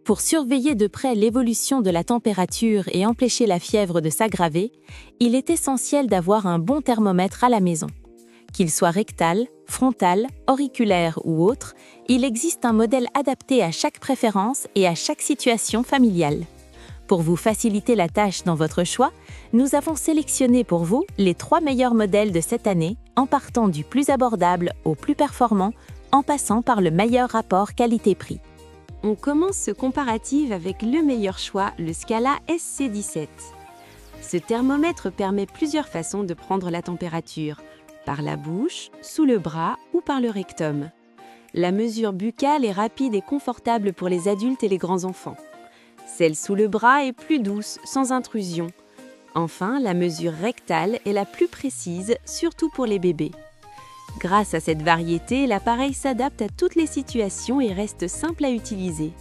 Pour surveiller de près l'évolution de la température et empêcher la fièvre de s'aggraver, il est essentiel d'avoir un bon thermomètre à la maison. Qu'il soit rectal, frontal, auriculaire ou autre, il existe un modèle adapté à chaque préférence et à chaque situation familiale. Pour vous faciliter la tâche dans votre choix, nous avons sélectionné pour vous les 3 meilleurs modèles de cette année, en partant du plus abordable au plus performant, en passant par le meilleur rapport qualité-prix. On commence ce comparatif avec le meilleur choix, le Scala SC17. Ce thermomètre permet plusieurs façons de prendre la température, par la bouche, sous le bras ou par le rectum. La mesure buccale est rapide et confortable pour les adultes et les grands enfants. Celle sous le bras est plus douce, sans intrusion. Enfin, la mesure rectale est la plus précise, surtout pour les bébés. Grâce à cette variété, l'appareil s'adapte à toutes les situations et reste simple à utiliser.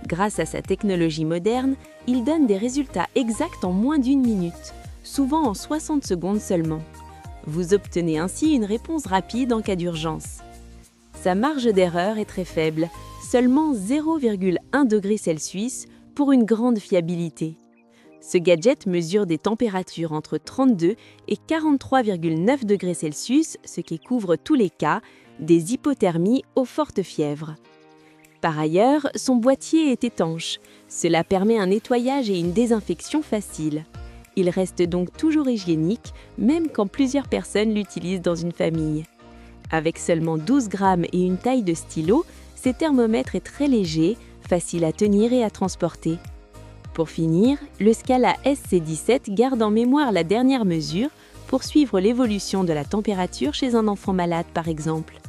Grâce à sa technologie moderne, il donne des résultats exacts en moins d'1 minute, souvent en 60 secondes seulement. Vous obtenez ainsi une réponse rapide en cas d'urgence. Sa marge d'erreur est très faible, seulement 0,1 degré Celsius pour une grande fiabilité. Ce gadget mesure des températures entre 32 et 43,9 degrés Celsius, ce qui couvre tous les cas, des hypothermies aux fortes fièvres. Par ailleurs, son boîtier est étanche. Cela permet un nettoyage et une désinfection facile. Il reste donc toujours hygiénique, même quand plusieurs personnes l'utilisent dans une famille. Avec seulement 12 grammes et une taille de stylo, ce thermomètre est très léger, facile à tenir et à transporter. Pour finir, le Scala SC17 garde en mémoire la dernière mesure pour suivre l'évolution de la température chez un enfant malade par exemple.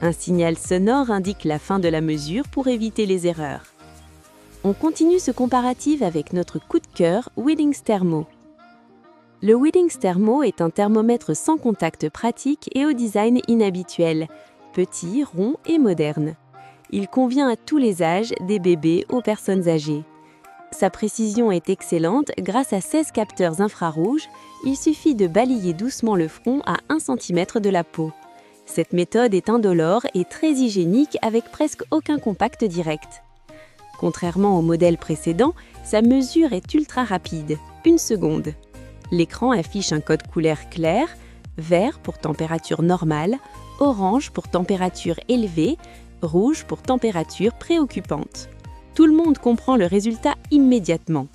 Un signal sonore indique la fin de la mesure pour éviter les erreurs. On continue ce comparatif avec notre coup de cœur Withings Thermo. Le Withings Thermo est un thermomètre sans contact pratique et au design inhabituel, petit, rond et moderne. Il convient à tous les âges, des bébés aux personnes âgées. Sa précision est excellente grâce à 16 capteurs infrarouges, il suffit de balayer doucement le front à 1 cm de la peau. Cette méthode est indolore et très hygiénique avec presque aucun contact direct. Contrairement au modèle précédent, sa mesure est ultra rapide, 1 seconde. L'écran affiche un code couleur clair, vert pour température normale, orange pour température élevée, rouge pour température préoccupante. Tout le monde comprend le résultat immédiatement.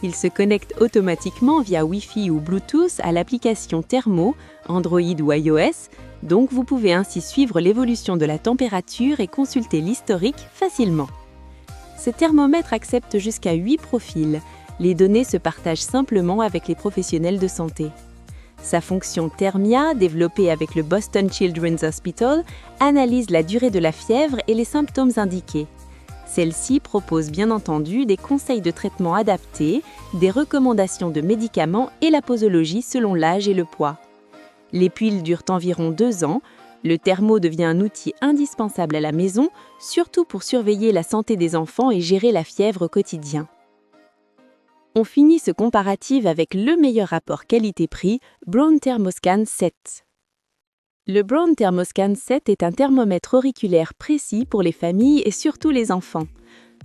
Il se connecte automatiquement via Wi-Fi ou Bluetooth à l'application Thermo, Android ou iOS, donc vous pouvez ainsi suivre l'évolution de la température et consulter l'historique facilement. Ce thermomètre accepte jusqu'à 8 profils. Les données se partagent simplement avec les professionnels de santé. Sa fonction Thermia, développée avec le Boston Children's Hospital, analyse la durée de la fièvre et les symptômes indiqués. Celle-ci propose bien entendu des conseils de traitement adaptés, des recommandations de médicaments et la posologie selon l'âge et le poids. Les piles durent environ 2 ans. Le thermo devient un outil indispensable à la maison, surtout pour surveiller la santé des enfants et gérer la fièvre au quotidien. On finit ce comparatif avec le meilleur rapport qualité-prix, Braun Thermoscan 7. Le Braun Thermoscan 7 est un thermomètre auriculaire précis pour les familles et surtout les enfants.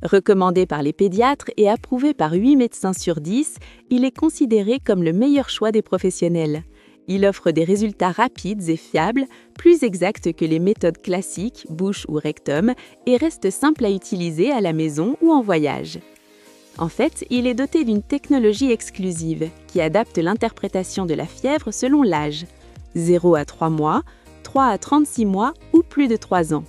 Recommandé par les pédiatres et approuvé par 8 médecins sur 10, il est considéré comme le meilleur choix des professionnels. Il offre des résultats rapides et fiables, plus exacts que les méthodes classiques, bouche ou rectum, et reste simple à utiliser à la maison ou en voyage. En fait, il est doté d'une technologie exclusive qui adapte l'interprétation de la fièvre selon l'âge. 0 à 3 mois, 3 à 36 mois ou plus de 3 ans.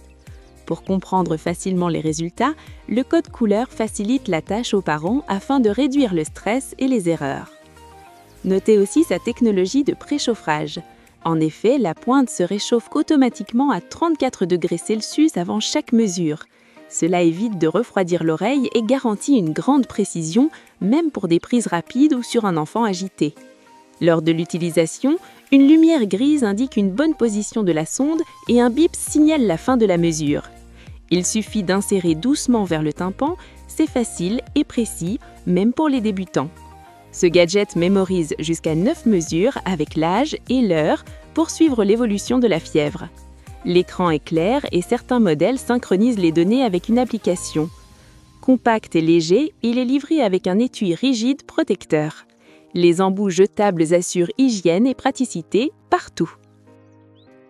Pour comprendre facilement les résultats, le code couleur facilite la tâche aux parents afin de réduire le stress et les erreurs. Notez aussi sa technologie de préchauffage. En effet, la pointe se réchauffe automatiquement à 34 degrés Celsius avant chaque mesure. Cela évite de refroidir l'oreille et garantit une grande précision, même pour des prises rapides ou sur un enfant agité. Lors de l'utilisation, une lumière grise indique une bonne position de la sonde et un bip signale la fin de la mesure. Il suffit d'insérer doucement vers le tympan, c'est facile et précis, même pour les débutants. Ce gadget mémorise jusqu'à 9 mesures avec l'âge et l'heure pour suivre l'évolution de la fièvre. L'écran est clair et certains modèles synchronisent les données avec une application. Compact et léger, il est livré avec un étui rigide protecteur. Les embouts jetables assurent hygiène et praticité partout.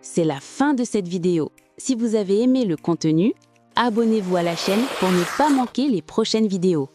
C'est la fin de cette vidéo. Si vous avez aimé le contenu, abonnez-vous à la chaîne pour ne pas manquer les prochaines vidéos.